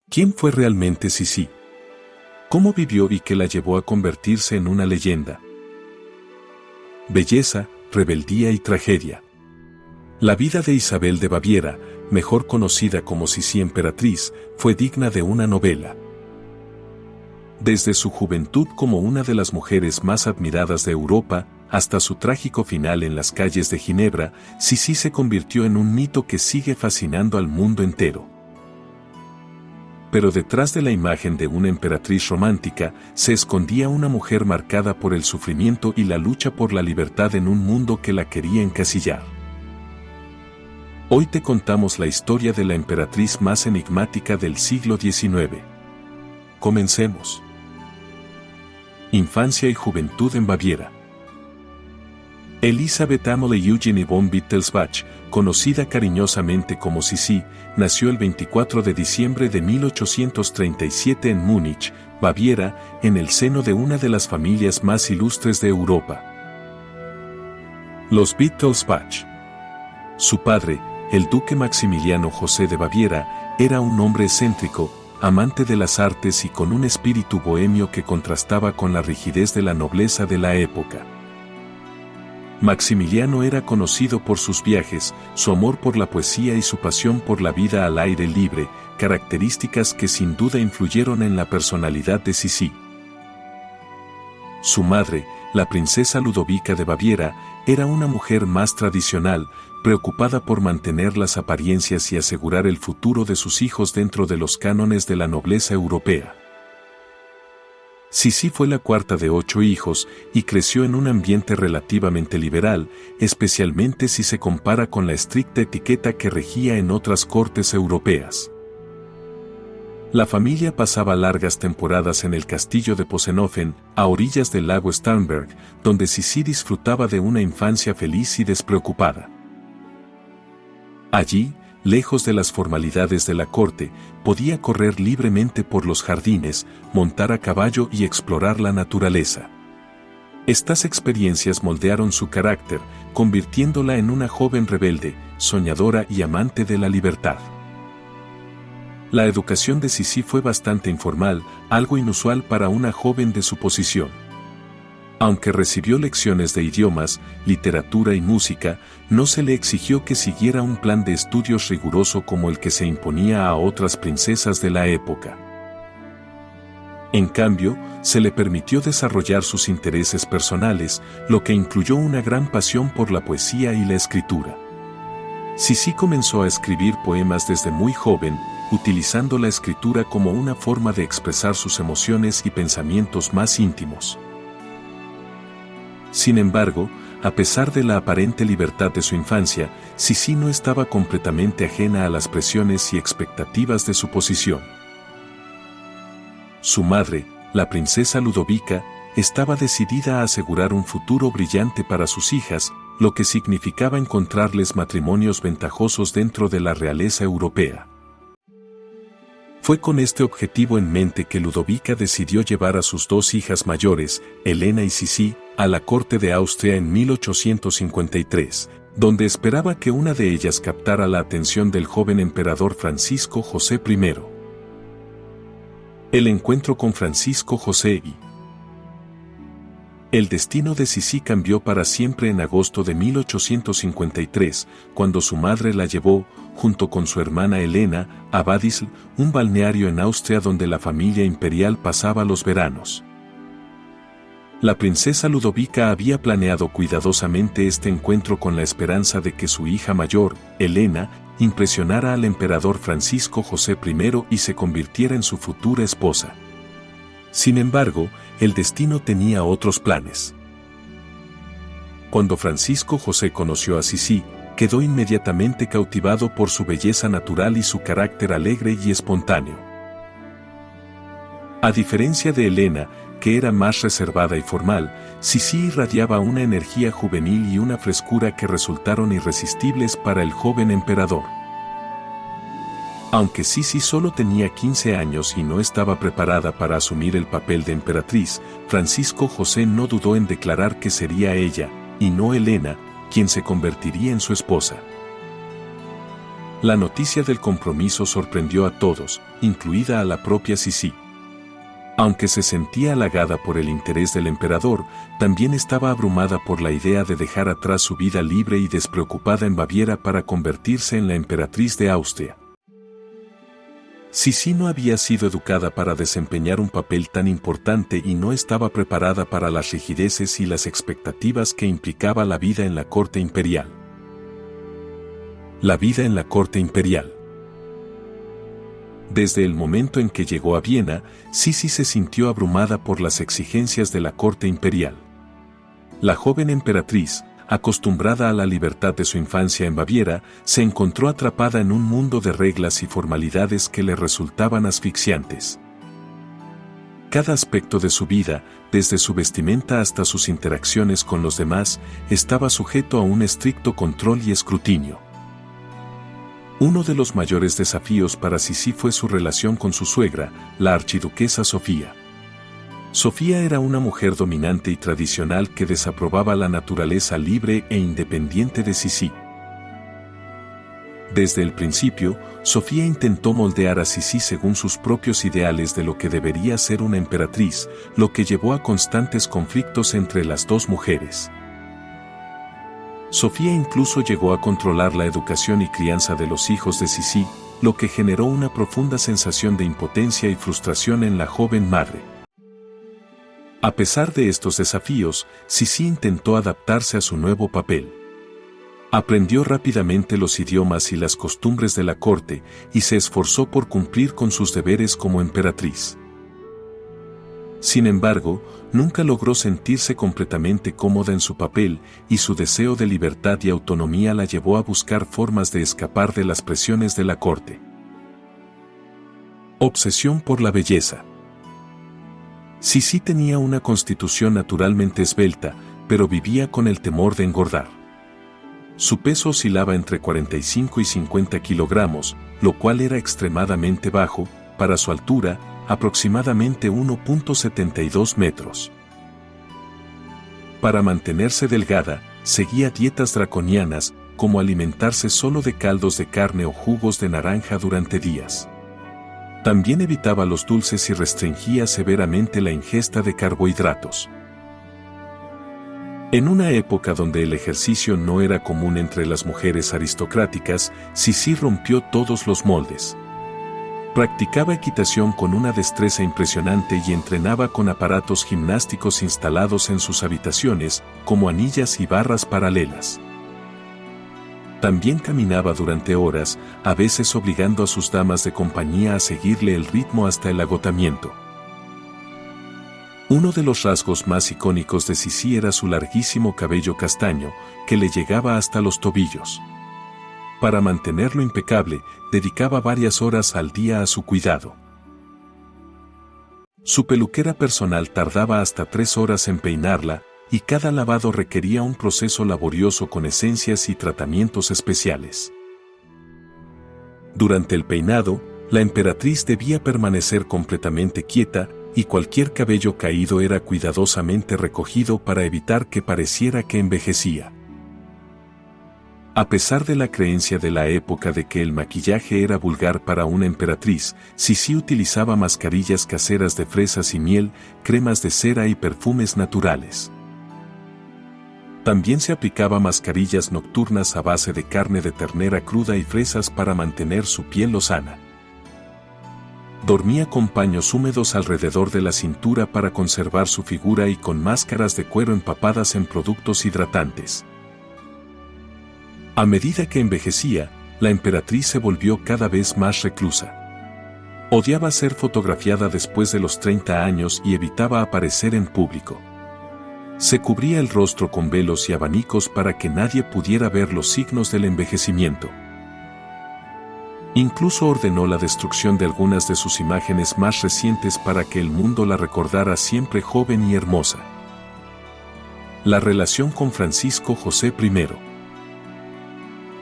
¿Quién fue realmente Sisi? ¿Cómo vivió y qué la llevó a convertirse en una leyenda? Belleza, rebeldía y tragedia. La vida de Isabel de Baviera, mejor conocida como Sisi emperatriz, fue digna de una novela. Desde su juventud como una de las mujeres más admiradas de Europa, hasta su trágico final en las calles de Ginebra, Sisi se convirtió en un mito que sigue fascinando al mundo entero. Pero detrás de la imagen de una emperatriz romántica, se escondía una mujer marcada por el sufrimiento y la lucha por la libertad en un mundo que la quería encasillar. Hoy te contamos la historia de la emperatriz más enigmática del siglo XIX. Comencemos. Infancia y juventud en Baviera. Elisabeth Amalie Eugenie von Wittelsbach, conocida cariñosamente como Sisi, nació el 24 de diciembre de 1837 en Múnich, Baviera, en el seno de una de las familias más ilustres de Europa. Los Wittelsbach. Su padre, el duque Maximiliano José de Baviera, era un hombre excéntrico, amante de las artes y con un espíritu bohemio que contrastaba con la rigidez de la nobleza de la época. Maximiliano era conocido por sus viajes, su amor por la poesía y su pasión por la vida al aire libre, características que sin duda influyeron en la personalidad de Sisi. Su madre, la princesa Ludovica de Baviera, era una mujer más tradicional, preocupada por mantener las apariencias y asegurar el futuro de sus hijos dentro de los cánones de la nobleza europea. Sisi fue la cuarta de 8 hijos y creció en un ambiente relativamente liberal, especialmente si se compara con la estricta etiqueta que regía en otras cortes europeas. La familia pasaba largas temporadas en el castillo de Possenhofen, a orillas del lago Starnberg, donde Sisi disfrutaba de una infancia feliz y despreocupada. Allí, lejos de las formalidades de la corte, podía correr libremente por los jardines, montar a caballo y explorar la naturaleza. Estas experiencias moldearon su carácter, convirtiéndola en una joven rebelde, soñadora y amante de la libertad. La educación de Sisi fue bastante informal, algo inusual para una joven de su posición. Aunque recibió lecciones de idiomas, literatura y música, no se le exigió que siguiera un plan de estudios riguroso como el que se imponía a otras princesas de la época. En cambio, se le permitió desarrollar sus intereses personales, lo que incluyó una gran pasión por la poesía y la escritura. Sisi comenzó a escribir poemas desde muy joven, utilizando la escritura como una forma de expresar sus emociones y pensamientos más íntimos. Sin embargo, a pesar de la aparente libertad de su infancia, Sisi no estaba completamente ajena a las presiones y expectativas de su posición. Su madre, la princesa Ludovica, estaba decidida a asegurar un futuro brillante para sus hijas, lo que significaba encontrarles matrimonios ventajosos dentro de la realeza europea. Fue con este objetivo en mente que Ludovica decidió llevar a sus 2 hijas mayores, Helena y Sisi, a la corte de Austria en 1853, donde esperaba que una de ellas captara la atención del joven emperador Francisco José I. El encuentro con Francisco José y el destino de Sisi cambió para siempre en agosto de 1853, cuando su madre la llevó, junto con su hermana Helena, a Badisl, un balneario en Austria donde la familia imperial pasaba los veranos. La princesa Ludovica había planeado cuidadosamente este encuentro con la esperanza de que su hija mayor, Helena, impresionara al emperador Francisco José I y se convirtiera en su futura esposa. Sin embargo, el destino tenía otros planes. Cuando Francisco José conoció a Sisi, quedó inmediatamente cautivado por su belleza natural y su carácter alegre y espontáneo. A diferencia de Helena, que era más reservada y formal, Sisi irradiaba una energía juvenil y una frescura que resultaron irresistibles para el joven emperador. Aunque Sisi solo tenía 15 años y no estaba preparada para asumir el papel de emperatriz, Francisco José no dudó en declarar que sería ella, y no Helena, quien se convertiría en su esposa. La noticia del compromiso sorprendió a todos, incluida a la propia Sisi. Aunque se sentía halagada por el interés del emperador, también estaba abrumada por la idea de dejar atrás su vida libre y despreocupada en Baviera para convertirse en la emperatriz de Austria. Sisi no había sido educada para desempeñar un papel tan importante y no estaba preparada para las rigideces y las expectativas que implicaba la vida en la corte imperial. La vida en la corte imperial. Desde el momento en que llegó a Viena, Sisi se sintió abrumada por las exigencias de la corte imperial. La joven emperatriz, acostumbrada a la libertad de su infancia en Baviera, se encontró atrapada en un mundo de reglas y formalidades que le resultaban asfixiantes. Cada aspecto de su vida, desde su vestimenta hasta sus interacciones con los demás, estaba sujeto a un estricto control y escrutinio. Uno de los mayores desafíos para Sisi fue su relación con su suegra, la archiduquesa Sofía. Sofía era una mujer dominante y tradicional que desaprobaba la naturaleza libre e independiente de Sisi. Desde el principio, Sofía intentó moldear a Sisi según sus propios ideales de lo que debería ser una emperatriz, lo que llevó a constantes conflictos entre las dos mujeres. Sofía incluso llegó a controlar la educación y crianza de los hijos de Sisi, lo que generó una profunda sensación de impotencia y frustración en la joven madre. A pesar de estos desafíos, Sisi intentó adaptarse a su nuevo papel. Aprendió rápidamente los idiomas y las costumbres de la corte y se esforzó por cumplir con sus deberes como emperatriz. Sin embargo, nunca logró sentirse completamente cómoda en su papel y su deseo de libertad y autonomía la llevó a buscar formas de escapar de las presiones de la corte. Obsesión por la belleza. Sisi tenía una constitución naturalmente esbelta, pero vivía con el temor de engordar. Su peso oscilaba entre 45 y 50 kilogramos, lo cual era extremadamente bajo, para su altura, aproximadamente 1.72 metros. Para mantenerse delgada, seguía dietas draconianas, como alimentarse solo de caldos de carne o jugos de naranja durante días. También evitaba los dulces y restringía severamente la ingesta de carbohidratos. En una época donde el ejercicio no era común entre las mujeres aristocráticas, Sisi rompió todos los moldes. Practicaba equitación con una destreza impresionante y entrenaba con aparatos gimnásticos instalados en sus habitaciones, como anillas y barras paralelas. También caminaba durante horas, a veces obligando a sus damas de compañía a seguirle el ritmo hasta el agotamiento. Uno de los rasgos más icónicos de Sisi era su larguísimo cabello castaño, que le llegaba hasta los tobillos. Para mantenerlo impecable, dedicaba varias horas al día a su cuidado. Su peluquera personal tardaba hasta 3 horas en peinarla, y cada lavado requería un proceso laborioso con esencias y tratamientos especiales. Durante el peinado, la emperatriz debía permanecer completamente quieta, y cualquier cabello caído era cuidadosamente recogido para evitar que pareciera que envejecía. A pesar de la creencia de la época de que el maquillaje era vulgar para una emperatriz, Sisi utilizaba mascarillas caseras de fresas y miel, cremas de cera y perfumes naturales. También se aplicaba mascarillas nocturnas a base de carne de ternera cruda y fresas para mantener su piel lozana. Dormía con paños húmedos alrededor de la cintura para conservar su figura y con máscaras de cuero empapadas en productos hidratantes. A medida que envejecía, la emperatriz se volvió cada vez más reclusa. Odiaba ser fotografiada después de los 30 años y evitaba aparecer en público. Se cubría el rostro con velos y abanicos para que nadie pudiera ver los signos del envejecimiento. Incluso ordenó la destrucción de algunas de sus imágenes más recientes para que el mundo la recordara siempre joven y hermosa. La relación con Francisco José I.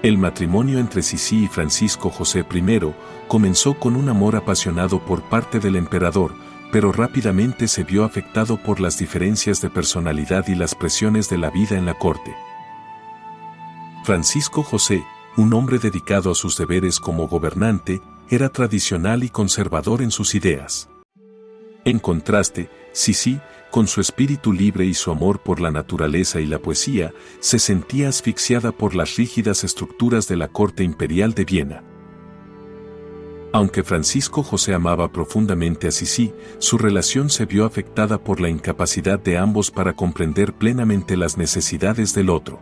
El matrimonio entre Sisi y Francisco José I comenzó con un amor apasionado por parte del emperador, pero rápidamente se vio afectado por las diferencias de personalidad y las presiones de la vida en la corte. Francisco José, un hombre dedicado a sus deberes como gobernante, era tradicional y conservador en sus ideas. En contraste, Sisi, con su espíritu libre y su amor por la naturaleza y la poesía, se sentía asfixiada por las rígidas estructuras de la corte imperial de Viena. Aunque Francisco José amaba profundamente a Sisi, su relación se vio afectada por la incapacidad de ambos para comprender plenamente las necesidades del otro.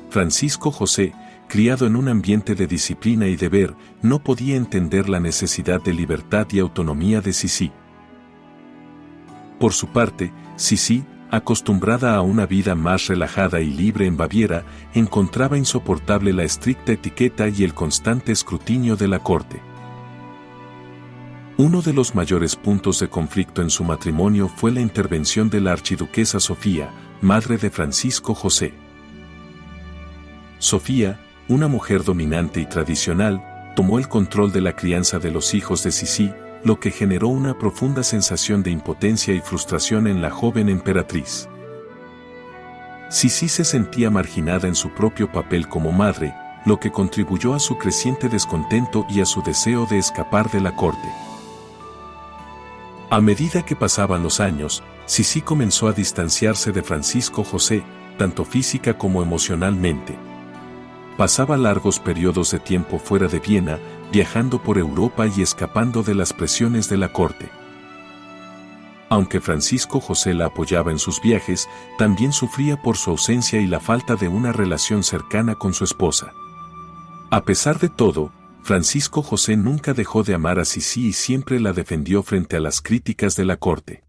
Francisco José, criado en un ambiente de disciplina y deber, no podía entender la necesidad de libertad y autonomía de Sisi. Por su parte, Sisi, acostumbrada a una vida más relajada y libre en Baviera, encontraba insoportable la estricta etiqueta y el constante escrutinio de la corte. Uno de los mayores puntos de conflicto en su matrimonio fue la intervención de la archiduquesa Sofía, madre de Francisco José. Sofía, una mujer dominante y tradicional, tomó el control de la crianza de los hijos de Sisi, lo que generó una profunda sensación de impotencia y frustración en la joven emperatriz. Sisi se sentía marginada en su propio papel como madre, lo que contribuyó a su creciente descontento y a su deseo de escapar de la corte. A medida que pasaban los años, Sisi comenzó a distanciarse de Francisco José, tanto física como emocionalmente. Pasaba largos periodos de tiempo fuera de Viena, viajando por Europa y escapando de las presiones de la corte. Aunque Francisco José la apoyaba en sus viajes, también sufría por su ausencia y la falta de una relación cercana con su esposa. A pesar de todo, Francisco José nunca dejó de amar a Sisi y siempre la defendió frente a las críticas de la corte.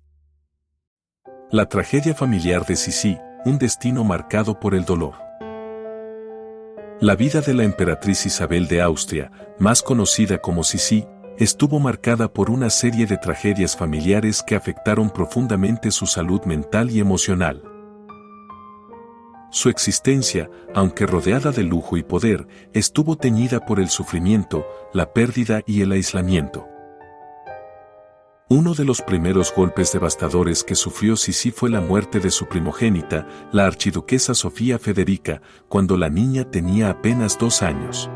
La tragedia familiar de Sisi, un destino marcado por el dolor. La vida de la emperatriz Isabel de Austria, más conocida como Sisi, estuvo marcada por una serie de tragedias familiares que afectaron profundamente su salud mental y emocional. Su existencia, aunque rodeada de lujo y poder, estuvo teñida por el sufrimiento, la pérdida y el aislamiento. Uno de los primeros golpes devastadores que sufrió Sisi fue la muerte de su primogénita, la archiduquesa Sofía Federica, cuando la niña tenía apenas 2 años.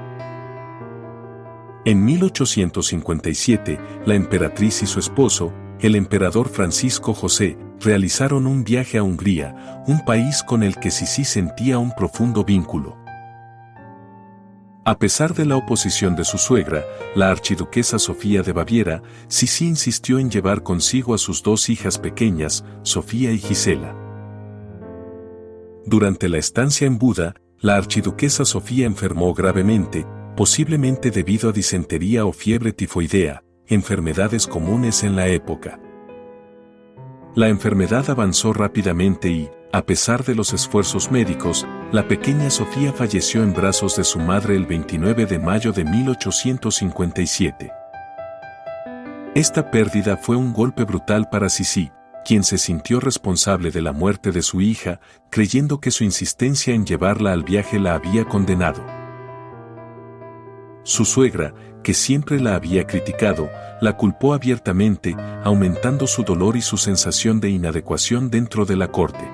En 1857, la emperatriz y su esposo, el emperador Francisco José, realizaron un viaje a Hungría, un país con el que Sisi sentía un profundo vínculo. A pesar de la oposición de su suegra, la archiduquesa Sofía de Baviera, Sisi insistió en llevar consigo a sus 2 hijas pequeñas, Sofía y Gisela. Durante la estancia en Buda, la archiduquesa Sofía enfermó gravemente, posiblemente debido a disentería o fiebre tifoidea, enfermedades comunes en la época. La enfermedad avanzó rápidamente y, a pesar de los esfuerzos médicos, la pequeña Sofía falleció en brazos de su madre el 29 de mayo de 1857. Esta pérdida fue un golpe brutal para Sisi, quien se sintió responsable de la muerte de su hija, creyendo que su insistencia en llevarla al viaje la había condenado. Su suegra, que siempre la había criticado, la culpó abiertamente, aumentando su dolor y su sensación de inadecuación dentro de la corte.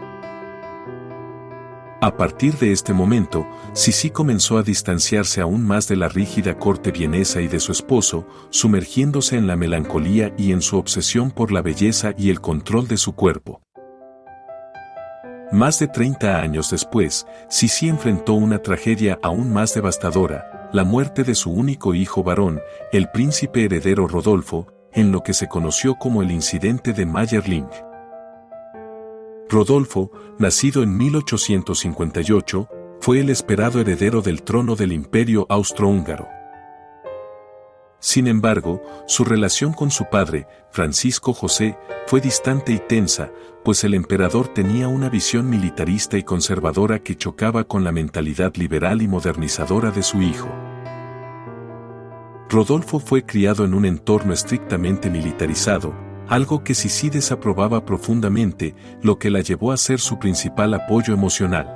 A partir de este momento, Sisi comenzó a distanciarse aún más de la rígida corte vienesa y de su esposo, sumergiéndose en la melancolía y en su obsesión por la belleza y el control de su cuerpo. Más de 30 años después, Sisi enfrentó una tragedia aún más devastadora, la muerte de su único hijo varón, el príncipe heredero Rodolfo, en lo que se conoció como el incidente de Mayerling. Rodolfo, nacido en 1858, fue el esperado heredero del trono del Imperio Austrohúngaro. Sin embargo, su relación con su padre, Francisco José, fue distante y tensa, pues el emperador tenía una visión militarista y conservadora que chocaba con la mentalidad liberal y modernizadora de su hijo. Rodolfo fue criado en un entorno estrictamente militarizado, algo que Sisi desaprobaba profundamente, lo que la llevó a ser su principal apoyo emocional.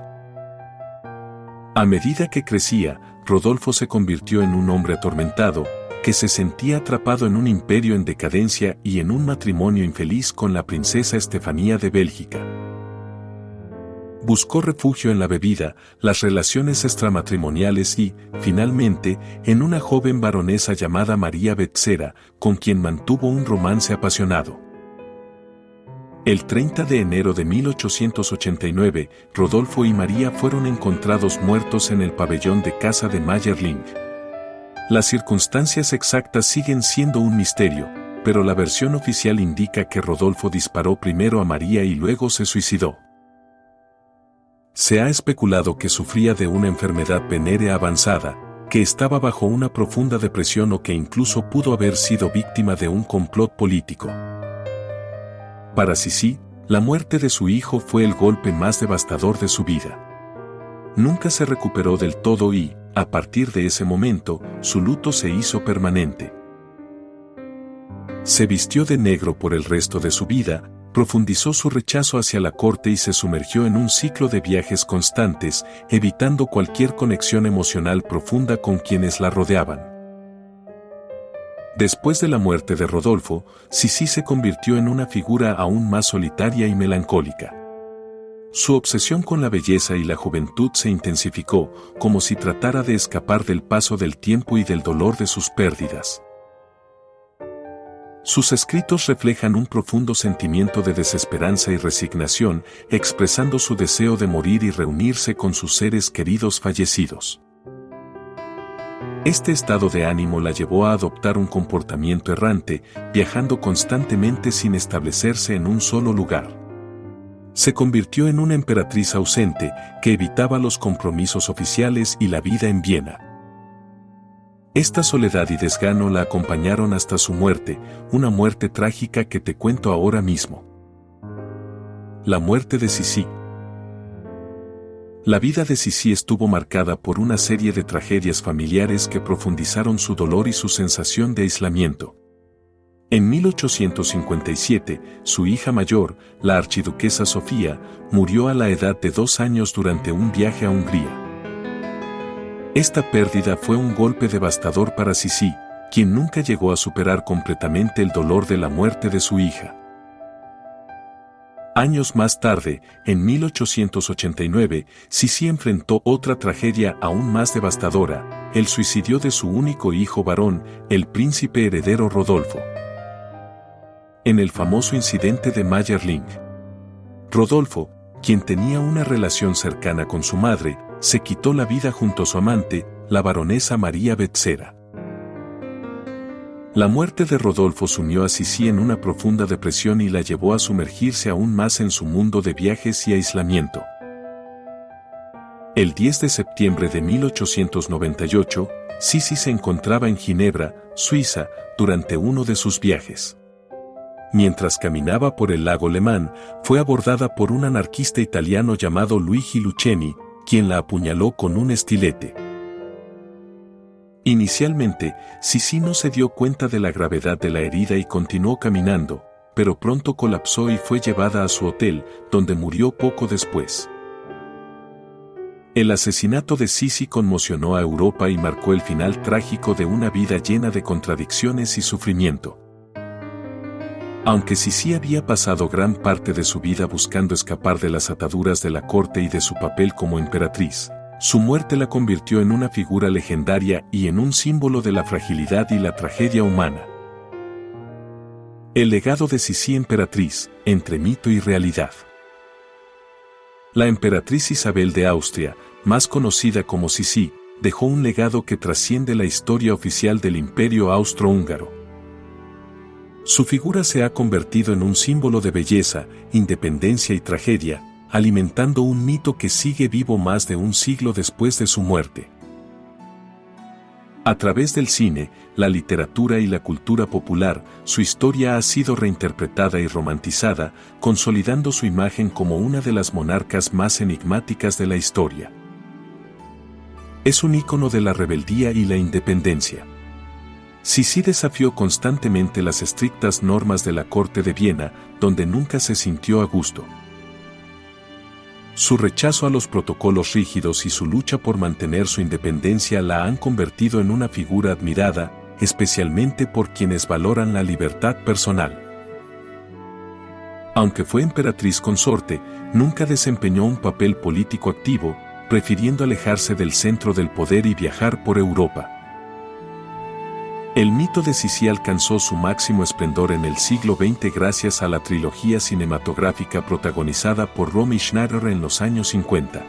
A medida que crecía, Rodolfo se convirtió en un hombre atormentado, que se sentía atrapado en un imperio en decadencia y en un matrimonio infeliz con la princesa Estefanía de Bélgica. Buscó refugio en la bebida, las relaciones extramatrimoniales y, finalmente, en una joven baronesa llamada María Betzera, con quien mantuvo un romance apasionado. El 30 de enero de 1889, Rodolfo y María fueron encontrados muertos en el pabellón de casa de Mayerling. Las circunstancias exactas siguen siendo un misterio, pero la versión oficial indica que Rodolfo disparó primero a María y luego se suicidó. Se ha especulado que sufría de una enfermedad venérea avanzada, que estaba bajo una profunda depresión o que incluso pudo haber sido víctima de un complot político. Para Sissi, la muerte de su hijo fue el golpe más devastador de su vida. Nunca se recuperó del todo y, a partir de ese momento, su luto se hizo permanente. Se vistió de negro por el resto de su vida, profundizó su rechazo hacia la corte y se sumergió en un ciclo de viajes constantes, evitando cualquier conexión emocional profunda con quienes la rodeaban. Después de la muerte de Rodolfo, Sissi se convirtió en una figura aún más solitaria y melancólica. Su obsesión con la belleza y la juventud se intensificó, como si tratara de escapar del paso del tiempo y del dolor de sus pérdidas. Sus escritos reflejan un profundo sentimiento de desesperanza y resignación, expresando su deseo de morir y reunirse con sus seres queridos fallecidos. Este estado de ánimo la llevó a adoptar un comportamiento errante, viajando constantemente sin establecerse en un solo lugar. Se convirtió en una emperatriz ausente que evitaba los compromisos oficiales y la vida en Viena. Esta soledad y desgano la acompañaron hasta su muerte, una muerte trágica que te cuento ahora mismo. La muerte de Sissi. La vida de Sissi estuvo marcada por una serie de tragedias familiares que profundizaron su dolor y su sensación de aislamiento. En 1857, su hija mayor, la archiduquesa Sofía, murió a la edad de 2 años durante un viaje a Hungría. Esta pérdida fue un golpe devastador para Sissi, quien nunca llegó a superar completamente el dolor de la muerte de su hija. Años más tarde, en 1889, Sissi enfrentó otra tragedia aún más devastadora, el suicidio de su único hijo varón, el príncipe heredero Rodolfo. En el famoso incidente de Mayerling, Rodolfo, quien tenía una relación cercana con su madre, se quitó la vida junto a su amante, la baronesa María Betzera. La muerte de Rodolfo sumió a Sissi en una profunda depresión y la llevó a sumergirse aún más en su mundo de viajes y aislamiento. El 10 de septiembre de 1898, Sissi se encontraba en Ginebra, Suiza, durante uno de sus viajes. Mientras caminaba por el lago Le Mans, fue abordada por un anarquista italiano llamado Luigi Lucchini, quien la apuñaló con un estilete. Inicialmente, Sissi no se dio cuenta de la gravedad de la herida y continuó caminando, pero pronto colapsó y fue llevada a su hotel, donde murió poco después. El asesinato de Sissi conmocionó a Europa y marcó el final trágico de una vida llena de contradicciones y sufrimiento. Aunque Sissi había pasado gran parte de su vida buscando escapar de las ataduras de la corte y de su papel como emperatriz, su muerte la convirtió en una figura legendaria y en un símbolo de la fragilidad y la tragedia humana. El legado de Sissi emperatriz, entre mito y realidad. La emperatriz Isabel de Austria, más conocida como Sissi, dejó un legado que trasciende la historia oficial del Imperio Austrohúngaro. Su figura se ha convertido en un símbolo de belleza, independencia y tragedia, alimentando un mito que sigue vivo más de un siglo después de su muerte. A través del cine, la literatura y la cultura popular, su historia ha sido reinterpretada y romantizada, consolidando su imagen como una de las monarcas más enigmáticas de la historia. Es un ícono de la rebeldía y la independencia. Sissi desafió constantemente las estrictas normas de la corte de Viena, donde nunca se sintió a gusto. Su rechazo a los protocolos rígidos y su lucha por mantener su independencia la han convertido en una figura admirada, especialmente por quienes valoran la libertad personal. Aunque fue emperatriz consorte, nunca desempeñó un papel político activo, prefiriendo alejarse del centro del poder y viajar por Europa. El mito de Sisi alcanzó su máximo esplendor en el siglo XX gracias a la trilogía cinematográfica protagonizada por Romy Schneider en los años 50.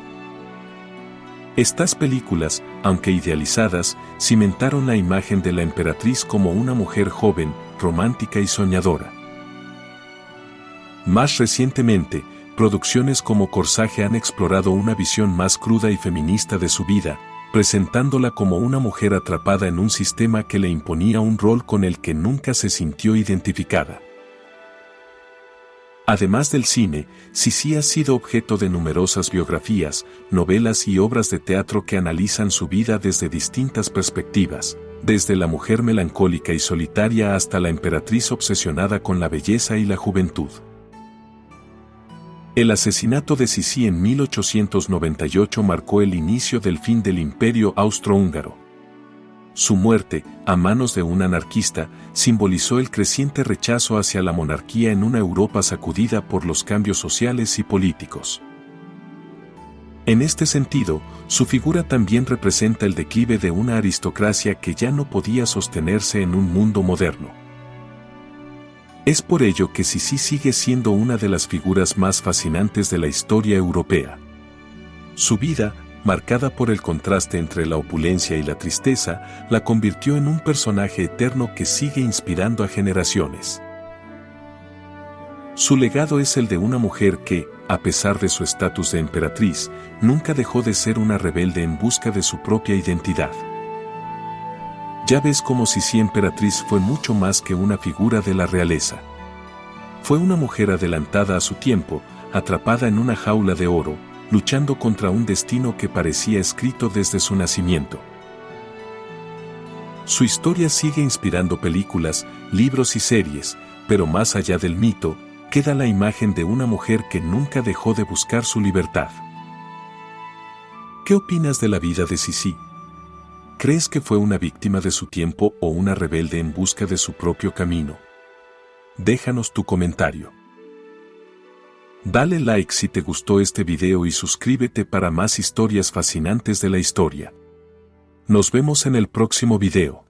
Estas películas, aunque idealizadas, cimentaron la imagen de la emperatriz como una mujer joven, romántica y soñadora. Más recientemente, producciones como Corsage han explorado una visión más cruda y feminista de su vida, presentándola como una mujer atrapada en un sistema que le imponía un rol con el que nunca se sintió identificada. Además del cine, Sisi ha sido objeto de numerosas biografías, novelas y obras de teatro que analizan su vida desde distintas perspectivas, desde la mujer melancólica y solitaria hasta la emperatriz obsesionada con la belleza y la juventud. El asesinato de Sisi en 1898 marcó el inicio del fin del Imperio Austrohúngaro. Su muerte, a manos de un anarquista, simbolizó el creciente rechazo hacia la monarquía en una Europa sacudida por los cambios sociales y políticos. En este sentido, su figura también representa el declive de una aristocracia que ya no podía sostenerse en un mundo moderno. Es por ello que Sisi sigue siendo una de las figuras más fascinantes de la historia europea. Su vida, marcada por el contraste entre la opulencia y la tristeza, la convirtió en un personaje eterno que sigue inspirando a generaciones. Su legado es el de una mujer que, a pesar de su estatus de emperatriz, nunca dejó de ser una rebelde en busca de su propia identidad. Ya ves cómo Sisi emperatriz fue mucho más que una figura de la realeza. Fue una mujer adelantada a su tiempo, atrapada en una jaula de oro, luchando contra un destino que parecía escrito desde su nacimiento. Su historia sigue inspirando películas, libros y series, pero más allá del mito, queda la imagen de una mujer que nunca dejó de buscar su libertad. ¿Qué opinas de la vida de Sisi? ¿Crees que fue una víctima de su tiempo o una rebelde en busca de su propio camino? Déjanos tu comentario. Dale like si te gustó este video y suscríbete para más historias fascinantes de la historia. Nos vemos en el próximo video.